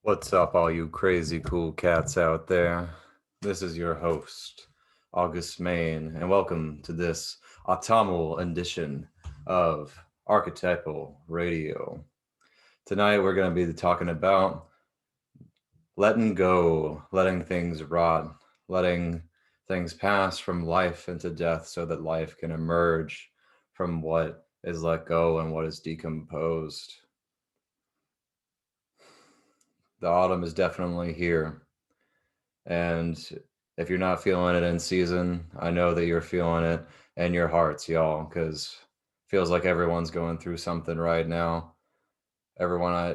What's up, all you crazy cool cats out there? This is your host, August Main, and welcome to this autumnal edition of Archetypal Radio. Tonight, we're going to be talking about letting go, letting things rot, letting things pass from life into death so that life can emerge from what is let go and what is decomposed. The autumn is definitely here. And if you're not feeling it in season, I know that you're feeling it in your hearts, y'all, because feels like everyone's going through something right now.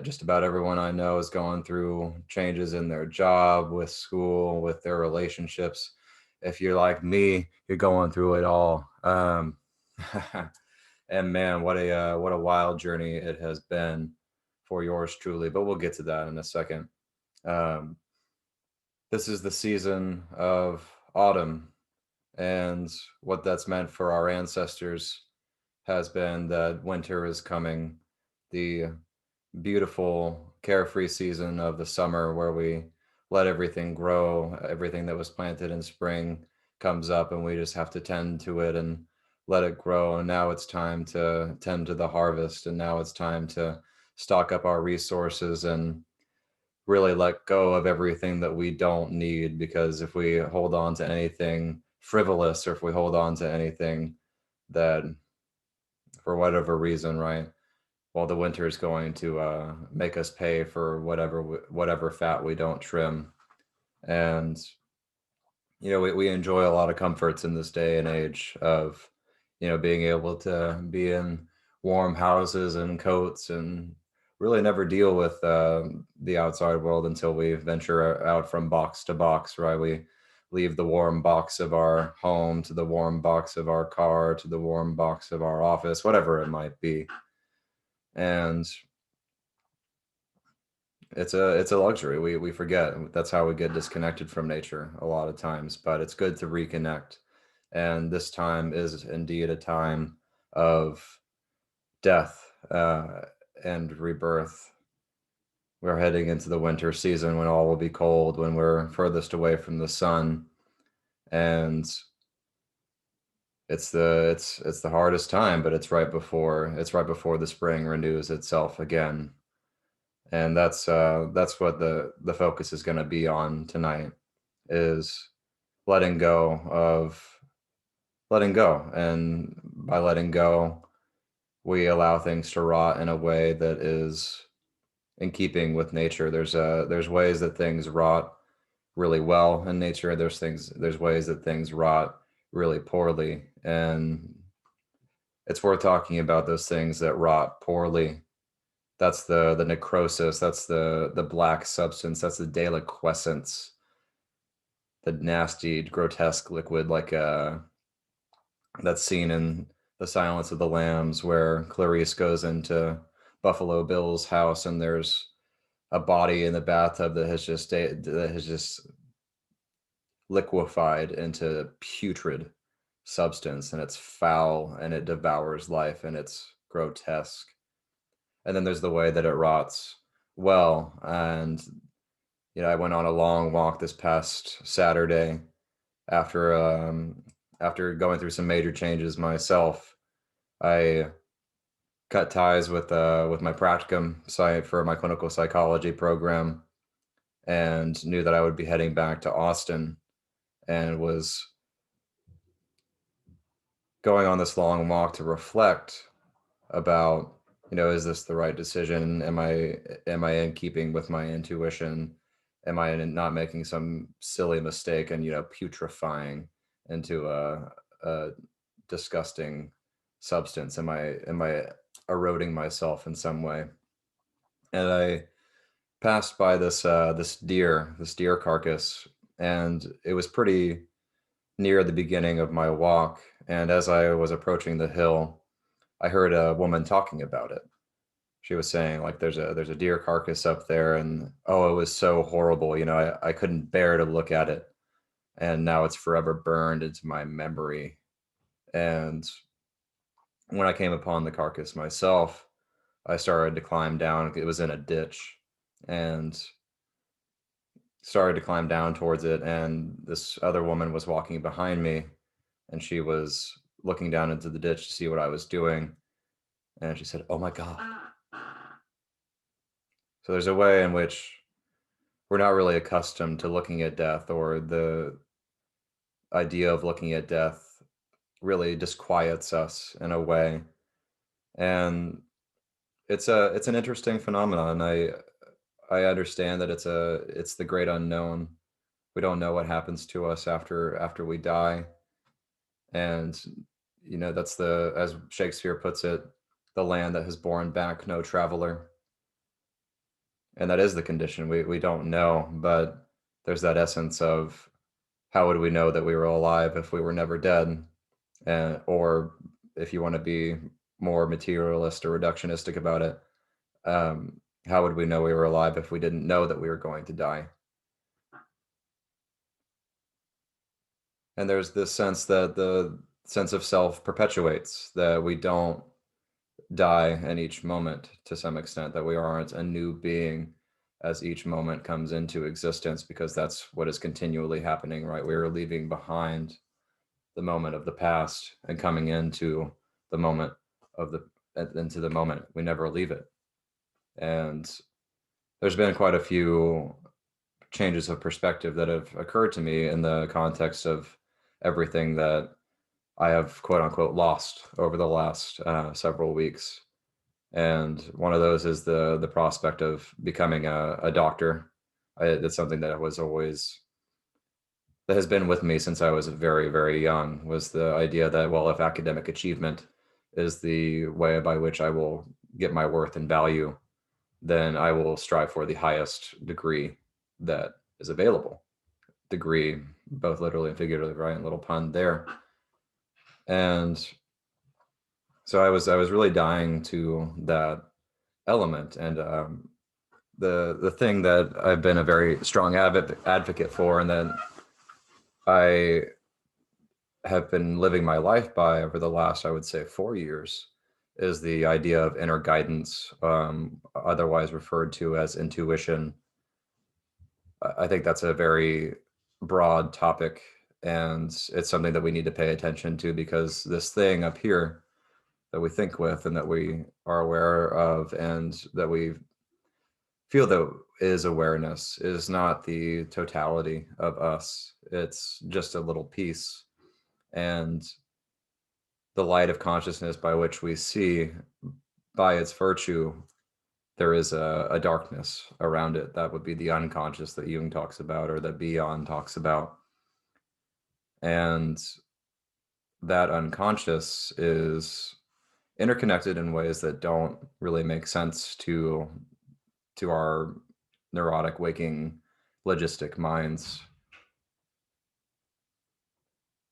Just about everyone I know is going through changes in their job, with school, with their relationships. If you're like me, you're going through it all. And man, what a wild journey it has been for yours truly. But we'll get to that in a second. Um, this is the season of autumn, and what that's meant for our ancestors has been that winter is coming, the beautiful, carefree season of the summer where we let everything grow, everything that was planted in spring comes up, and we just have to tend to it and let it grow. And now it's time to tend to the harvest, and now it's time to stock up our resources and really let go of everything that we don't need, because if we hold on to anything frivolous, or if we hold on to anything that for whatever reason, right, well, the winter is going to make us pay for whatever fat we don't trim. And we enjoy a lot of comforts in this day and age of being able to be in warm houses and coats and really never deal with the outside world until we venture out from box to box, right? We leave the warm box of our home to the warm box of our car to the warm box of our office, whatever it might be. And it's a luxury. We forget. That's how we get disconnected from nature a lot of times, but it's good to reconnect. And this time is indeed a time of death and rebirth. We're heading into the winter season when all will be cold, when we're furthest away from the sun, and it's the hardest time, but it's right before the spring renews itself again. And that's what the focus is going to be on tonight, is letting go of letting go. And by letting go, we allow things to rot in a way that is in keeping with nature. There's ways that things rot really well in nature. There's ways that things rot really poorly, and it's worth talking about those things that rot poorly. That's the necrosis, that's the black substance, that's the deliquescence, the nasty, grotesque liquid, like that scene in The Silence of the Lambs where Clarice goes into Buffalo Bill's house and there's a body in the bathtub that has just liquefied into putrid substance, and it's foul and it devours life and it's grotesque. And then there's the way that it rots well. And I went on a long walk this past Saturday after after going through some major changes myself. I cut ties with my practicum site for my clinical psychology program, and knew that I would be heading back to Austin, and was going on this long walk to reflect about, is this the right decision? Am I in keeping with my intuition? Am I not making some silly mistake and putrefying into a disgusting substance? Am I eroding myself in some way? And I passed by this deer carcass, and it was pretty near the beginning of my walk. And as I was approaching the hill, I heard a woman talking about it. She was saying, like, there's a deer carcass up there, and oh, it was so horrible. I couldn't bear to look at it, and now it's forever burned into my memory. And when I came upon the carcass myself, I started to climb down. It was in a ditch, and started to climb down towards it, and this other woman was walking behind me, and she was looking down into the ditch to see what I was doing, and she said, "Oh my God." So there's a way in which we're not really accustomed to looking at death, or the idea of looking at death really disquiets us in a way. And it's an interesting phenomenon. I understand that it's the great unknown. We don't know what happens to us after we die. And that's the, as Shakespeare puts it, the land that has borne back no traveler. And that is the condition. We don't know, but there's that essence of, how would we know that we were alive if we were never dead? Or if you want to be more materialist or reductionistic about it, how would we know we were alive if we didn't know that we were going to die? And there's this sense that the sense of self perpetuates, that we don't die in each moment to some extent, that we aren't a new being as each moment comes into existence, because that's what is continually happening, right? We are leaving behind the moment of the past and coming into the moment of the into the moment. We never leave it. And there's been quite a few changes of perspective that have occurred to me in the context of everything that I have quote unquote lost over the last several weeks. And one of those is the prospect of becoming a doctor. That's something that was always, that has been with me since I was very, very young, was the idea that, well, if academic achievement is the way by which I will get my worth and value, then I will strive for the highest degree that is available. Degree, both literally and figuratively, right? Little pun there. And so I was really dying to that element. And the thing that I've been a very strong advocate for, and that I have been living my life by over the last, I would say, 4 years, is the idea of inner guidance, otherwise referred to as intuition. I think that's a very broad topic, and it's something that we need to pay attention to, because this thing up here that we think with and that we are aware of and that we feel that is awareness is not the totality of us. It's just a little piece. And the light of consciousness by which we see, by its virtue, there is a darkness around it. That would be the unconscious that Jung talks about, or that Beyond talks about. And that unconscious is interconnected in ways that don't really make sense to our neurotic waking logistic minds,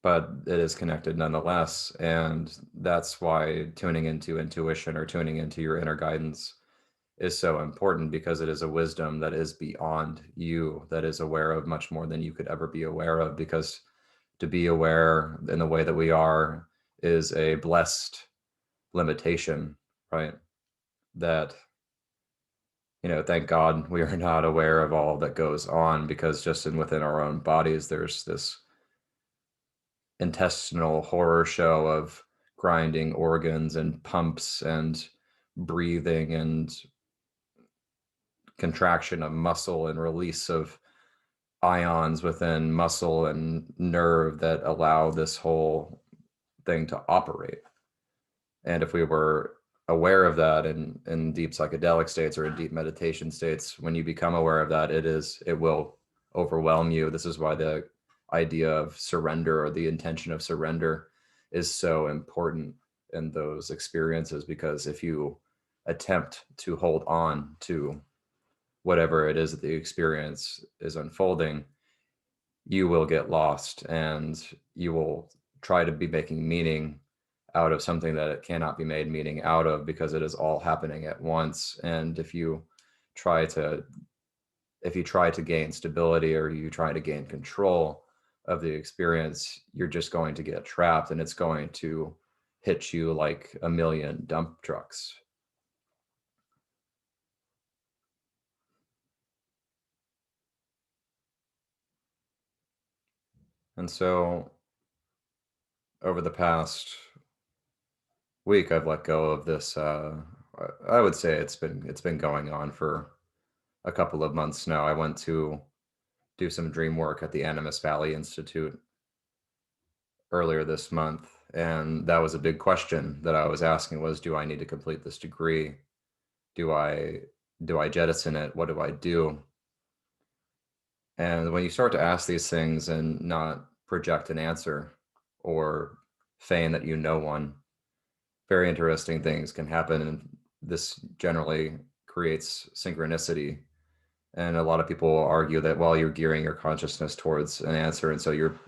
but it is connected nonetheless. And that's why tuning into intuition, or tuning into your inner guidance, is so important, because it is a wisdom that is beyond you, that is aware of much more than you could ever be aware of. Because to be aware in the way that we are is a blessed limitation, right? That, thank God we are not aware of all that goes on, because just within our own bodies, there's this intestinal horror show of grinding organs and pumps and breathing and contraction of muscle and release of ions within muscle and nerve that allow this whole thing to operate. And if we were aware of that in deep psychedelic states or in deep meditation states, when you become aware of that, it will overwhelm you. This is why the idea of surrender, or the intention of surrender, is so important in those experiences. Because if you attempt to hold on to whatever it is that the experience is unfolding, you will get lost, and you will try to be making meaning out of something that it cannot be made meaning out of, because it is all happening at once. And try to if you try to gain stability, or you try to gain control of the experience, you're just going to get trapped, and it's going to hit you like a million dump trucks. And so over the past week, I've let go of this. I would say it's been going on for a couple of months now. I went to do some dream work at the Animus Valley Institute earlier this month, and that was a big question that I was asking was, do I need to complete this degree? Do I jettison it? What do I do? And when you start to ask these things and not project an answer or feign that you know one, very interesting things can happen. And this generally creates synchronicity. And a lot of people argue that, well, you're gearing your consciousness towards an answer. And so you're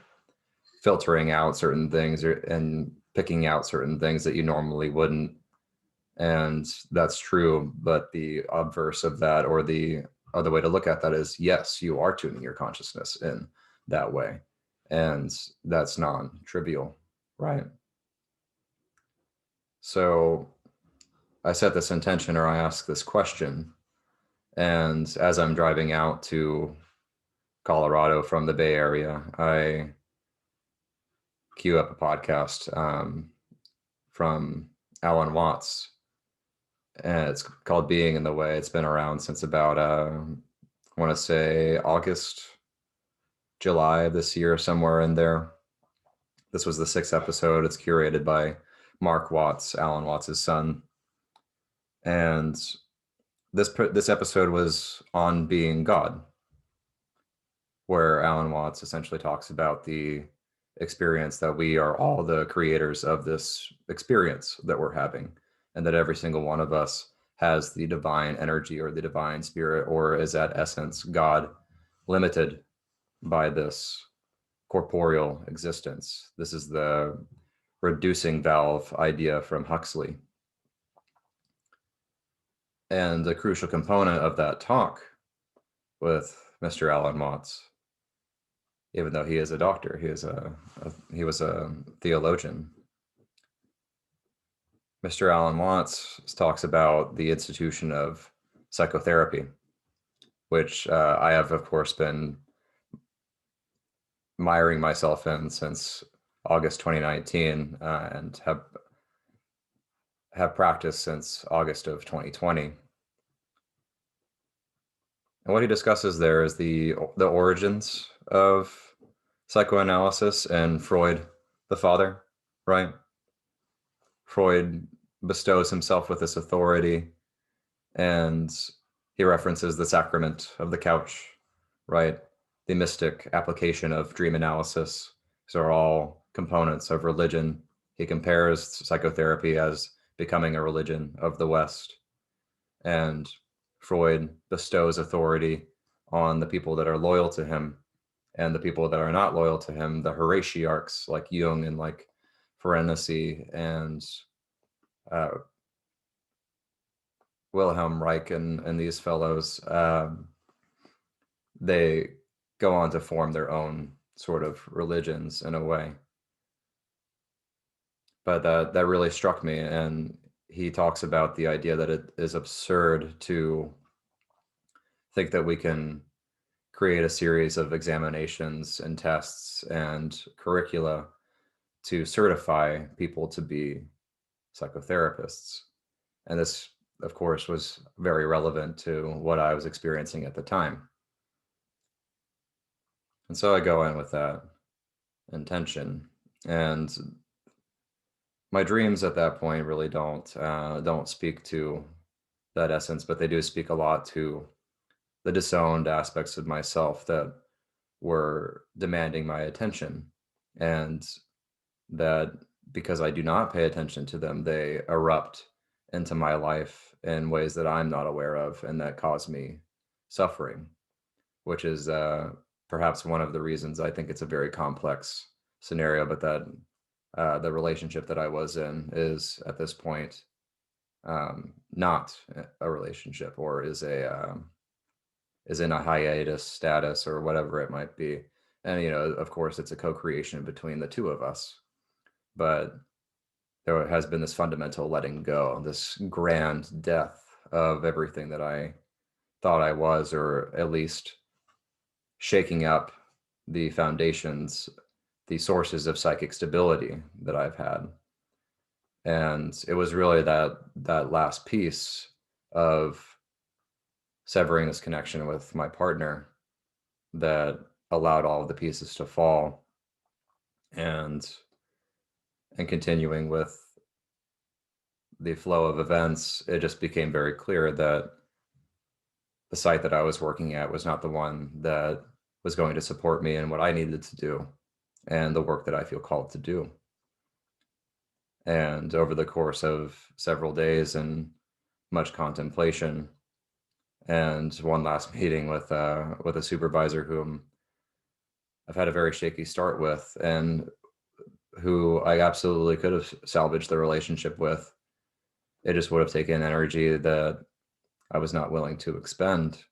filtering out certain things and picking out certain things that you normally wouldn't. And that's true. But the obverse of that, or the other way to look at that, is yes, you are tuning your consciousness in that way. And that's non-trivial, right? So I set this intention, or I ask this question. And as I'm driving out to Colorado from the Bay Area, I queue up a podcast from Alan Watts, and it's called Being in the Way. It's been around since about, I want to say August, July of this year, somewhere in there. This was the 6th episode. It's curated by Mark Watts, Alan Watts' son. And this episode was on being God, where Alan Watts essentially talks about the experience that we are all the creators of this experience that we're having, and that every single one of us has the divine energy or the divine spirit, or is at essence God, limited by this corporeal existence. This is the reducing valve idea from Huxley. And the crucial component of that talk with Mr. Alan Watts, even though he is a doctor, he was a theologian. Mr. Alan Watts talks about the institution of psychotherapy, which I have, of course, been miring myself in since August 2019, and have practiced since August of 2020. And what he discusses there is the origins of psychoanalysis and Freud, the father, right? Freud bestows himself with this authority, and he references the sacrament of the couch, right? The mystic application of dream analysis. These are all components of religion. He compares psychotherapy as becoming a religion of the West. And Freud bestows authority on the people that are loyal to him, and the people that are not loyal to him, the heresiarchs like Jung and like Ferenczi and Wilhelm Reich and these fellows, they go on to form their own sort of religions in a way. But that really struck me, and he talks about the idea that it is absurd to think that we can create a series of examinations and tests and curricula to certify people to be psychotherapists. And this, of course, was very relevant to what I was experiencing at the time. And so I go in with that intention, and my dreams at that point really don't speak to that essence, but they do speak a lot to the disowned aspects of myself that were demanding my attention, and that because I do not pay attention to them, they erupt into my life in ways that I'm not aware of, and that cause me suffering, which is perhaps one of the reasons I think it's a very complex scenario, but that the relationship that I was in is at this point not a relationship, or is in a hiatus status, or whatever it might be. And of course, it's a co-creation between the two of us, but there has been this fundamental letting go, this grand death of everything that I thought I was, or at least shaking up the foundations the sources of psychic stability that I've had. And it was really that last piece of severing this connection with my partner that allowed all of the pieces to fall, and continuing with the flow of events, it just became very clear that the site that I was working at was not the one that was going to support me in what I needed to do and the work that I feel called to do. And over the course of several days and much contemplation and one last meeting with a supervisor whom I've had a very shaky start with, and who I absolutely could have salvaged the relationship with. It just would have taken energy that I was not willing to expend.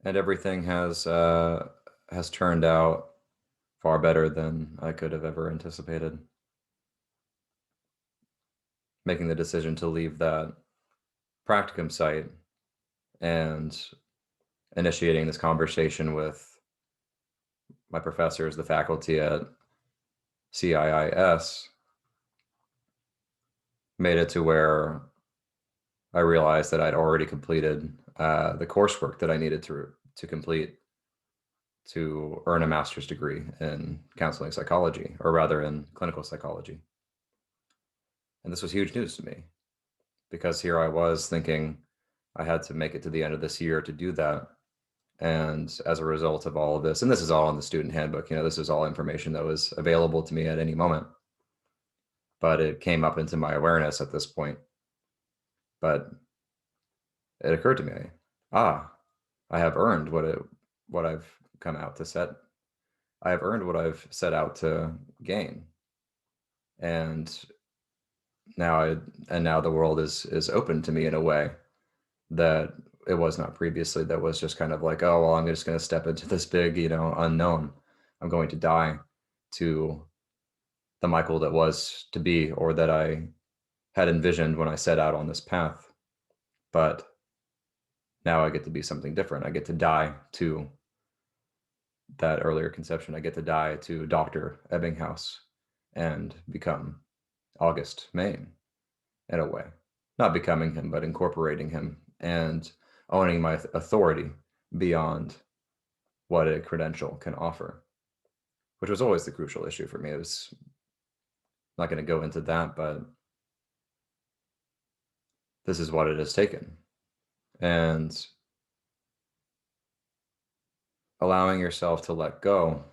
And everything has turned out far better than I could have ever anticipated. Making the decision to leave that practicum site and initiating this conversation with my professors, the faculty at CIIS, made it to where I realized that I'd already completed the coursework that I needed to complete to earn a master's degree in counseling psychology, or rather in clinical psychology. And this was huge news to me, because here I was thinking I had to make it to the end of this year to do that. And as a result of all of this, and this is all in the student handbook, this is all information that was available to me at any moment, but it came up into my awareness at this point. But it occurred to me, I have earned what I've come out to set. I have earned what I've set out to gain. And now the world is open to me in a way that it was not previously. That was just kind of like, oh, well, I'm just going to step into this big, unknown. I'm going to die to the Michael that was to be, or that I had envisioned when I set out on this path. But now I get to be something different. I get to die to that earlier conception. I get to die to Dr. Ebbinghaus and become August Maine in a way. Not becoming him, but incorporating him and owning my authority beyond what a credential can offer, which was always the crucial issue for me. It was not going to go into that, but this is what it has taken. And allowing yourself to let go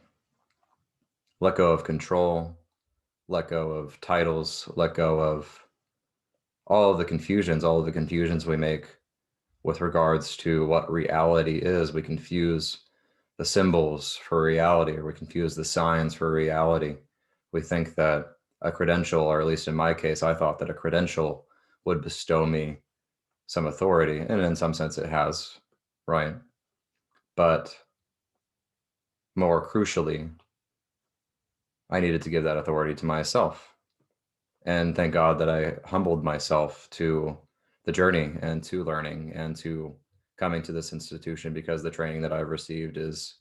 of control, let go of titles, let go of all of the confusions we make with regards to what reality is. We confuse the symbols for reality, or we confuse the signs for reality. We think that a credential, or at least in my case, I thought that a credential would bestow me some authority, and in some sense it has, right? But more crucially, I needed to give that authority to myself. And thank God that I humbled myself to the journey and to learning and to coming to this institution, because the training that I've received is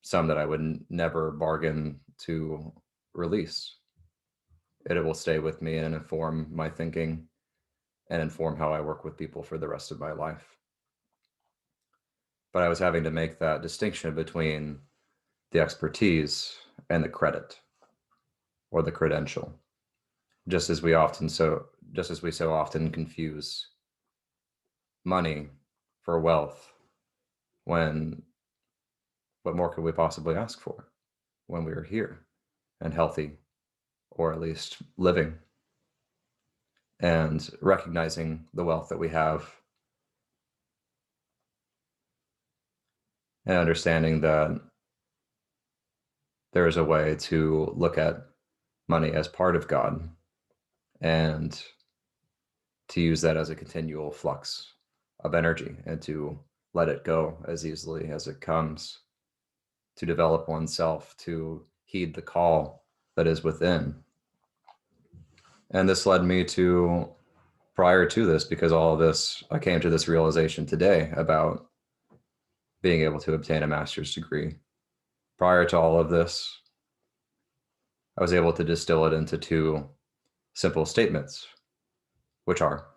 some that I would never bargain to release. It will stay with me and inform my thinking and inform how I work with people for the rest of my life. But I was having to make that distinction between the expertise and the credit, or the credential, just as we so often confuse money for wealth, when what more could we possibly ask for when we are here and healthy, or at least living, and recognizing the wealth that we have, and understanding that there is a way to look at money as part of God, and to use that as a continual flux of energy, and to let it go as easily as it comes, to develop oneself, to heed the call that is within. And this led me to, prior to this, because all of this, I came to this realization today about being able to obtain a master's degree Prior to all of this, I was able to distill it into two simple statements, which are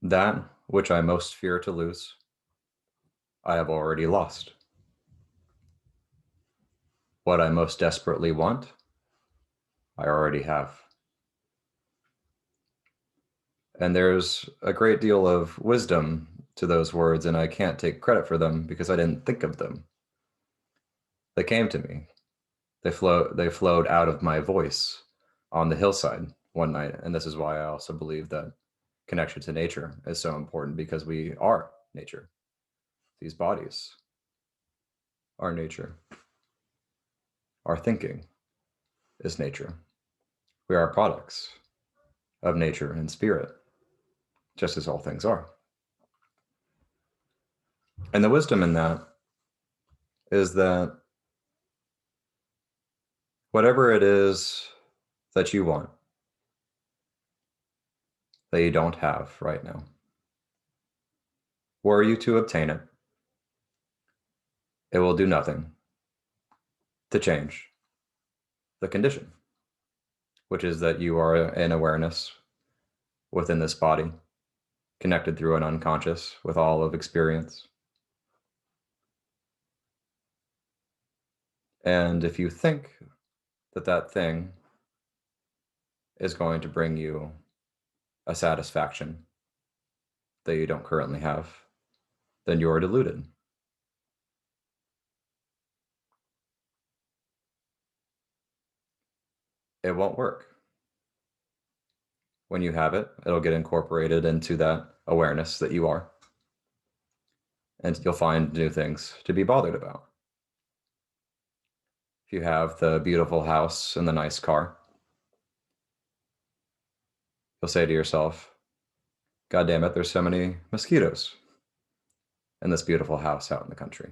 that which I most fear to lose, I have already lost. What I most desperately want, I already have. And there's a great deal of wisdom to those words, and I can't take credit for them because I didn't think of them. They came to me. They flowed out of my voice on the hillside one night. And this is why I also believe that connection to nature is so important, because we are nature. These bodies are nature. Our thinking is nature. We are products of nature and spirit, just as all things are. And the wisdom in that is that whatever it is that you want, that you don't have right now, were you to obtain it, it will do nothing to change the condition, which is that you are in awareness within this body, connected through an unconscious with all of experience. And if you think that that thing is going to bring you a satisfaction that you don't currently have, then you're deluded. It won't work. When you have it, it'll get incorporated into that awareness that you are. And you'll find new things to be bothered about. If you have the beautiful house and the nice car, you'll say to yourself, God damn it, there's so many mosquitoes in this beautiful house out in the country.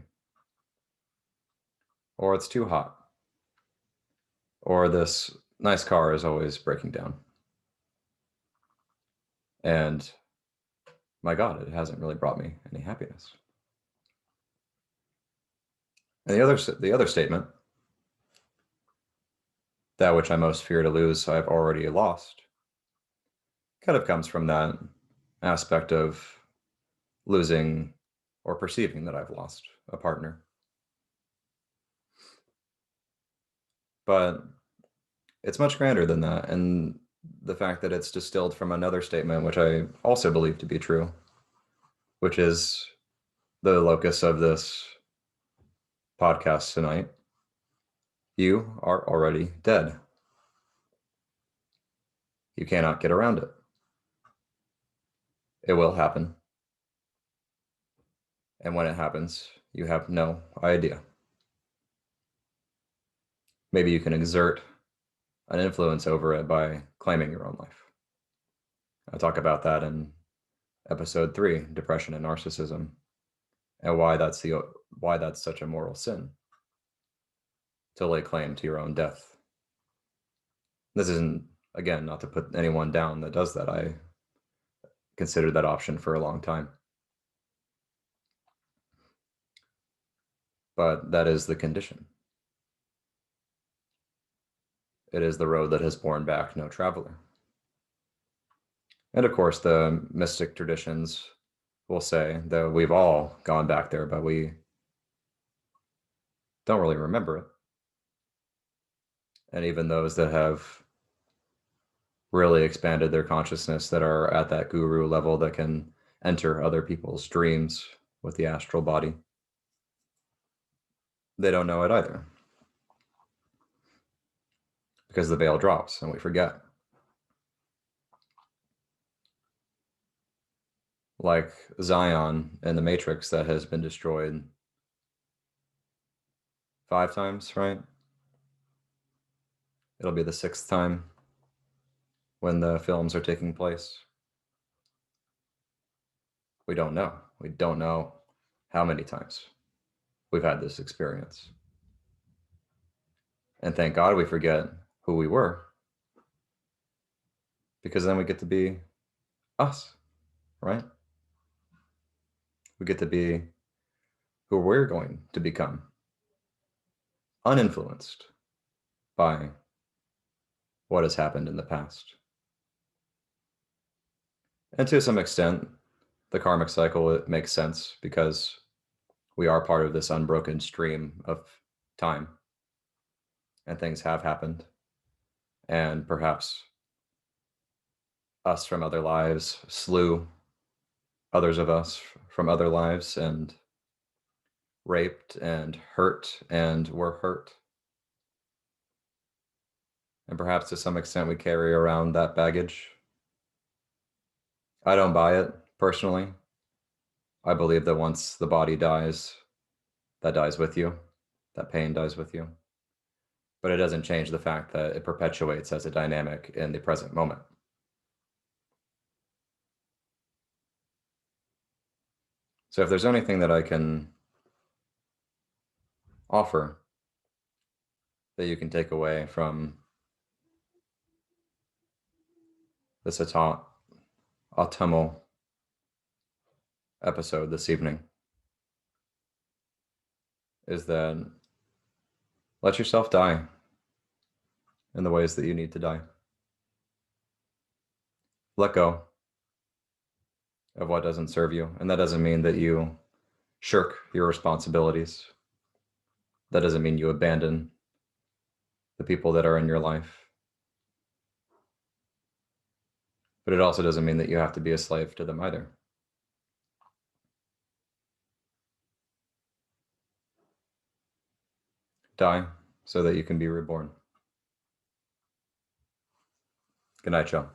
Or it's too hot. Or this nice car is always breaking down. And my God, it hasn't really brought me any happiness. And the other statement, that which I most fear to lose, I've already lost, kind of comes from that aspect of losing or perceiving that I've lost a partner. But it's much grander than that. And the fact that it's distilled from another statement, which I also believe to be true, which is the locus of this podcast tonight. You are already dead. You cannot get around it. It will happen. And when it happens, you have no idea. Maybe you can exert an influence over it by claiming your own life. I talk about that in episode 3, Depression and Narcissism, and why that's such a moral sin, to lay claim to your own death. This isn't, again, not to put anyone down that does that. I considered that option for a long time. But that is the condition. It is the road that has borne back no traveler. And of course, the mystic traditions will say that we've all gone back there, but we don't really remember it. And even those that have really expanded their consciousness, that are at that guru level, that can enter other people's dreams with the astral body, they don't know it either, because the veil drops and we forget. Like Zion in the Matrix that has been destroyed 5 times, right? It'll be the 6th time when the films are taking place. We don't know. We don't know how many times we've had this experience. And thank God we forget who we were, because then we get to be us, right? We get to be who we're going to become, uninfluenced by what has happened in the past. And to some extent, the karmic cycle, it makes sense because we are part of this unbroken stream of time, and things have happened. And perhaps us from other lives slew others of us from other lives and raped and hurt and were hurt. And perhaps to some extent we carry around that baggage. I don't buy it personally. I believe that once the body dies, that dies with you, that pain dies with you. But it doesn't change the fact that it perpetuates as a dynamic in the present moment. So if there's anything that I can offer that you can take away from this autumnal episode this evening, is that let yourself die in the ways that you need to die. Let go of what doesn't serve you. And that doesn't mean that you shirk your responsibilities. That doesn't mean you abandon the people that are in your life. But it also doesn't mean that you have to be a slave to them either. Die so that you can be reborn. Good night, y'all.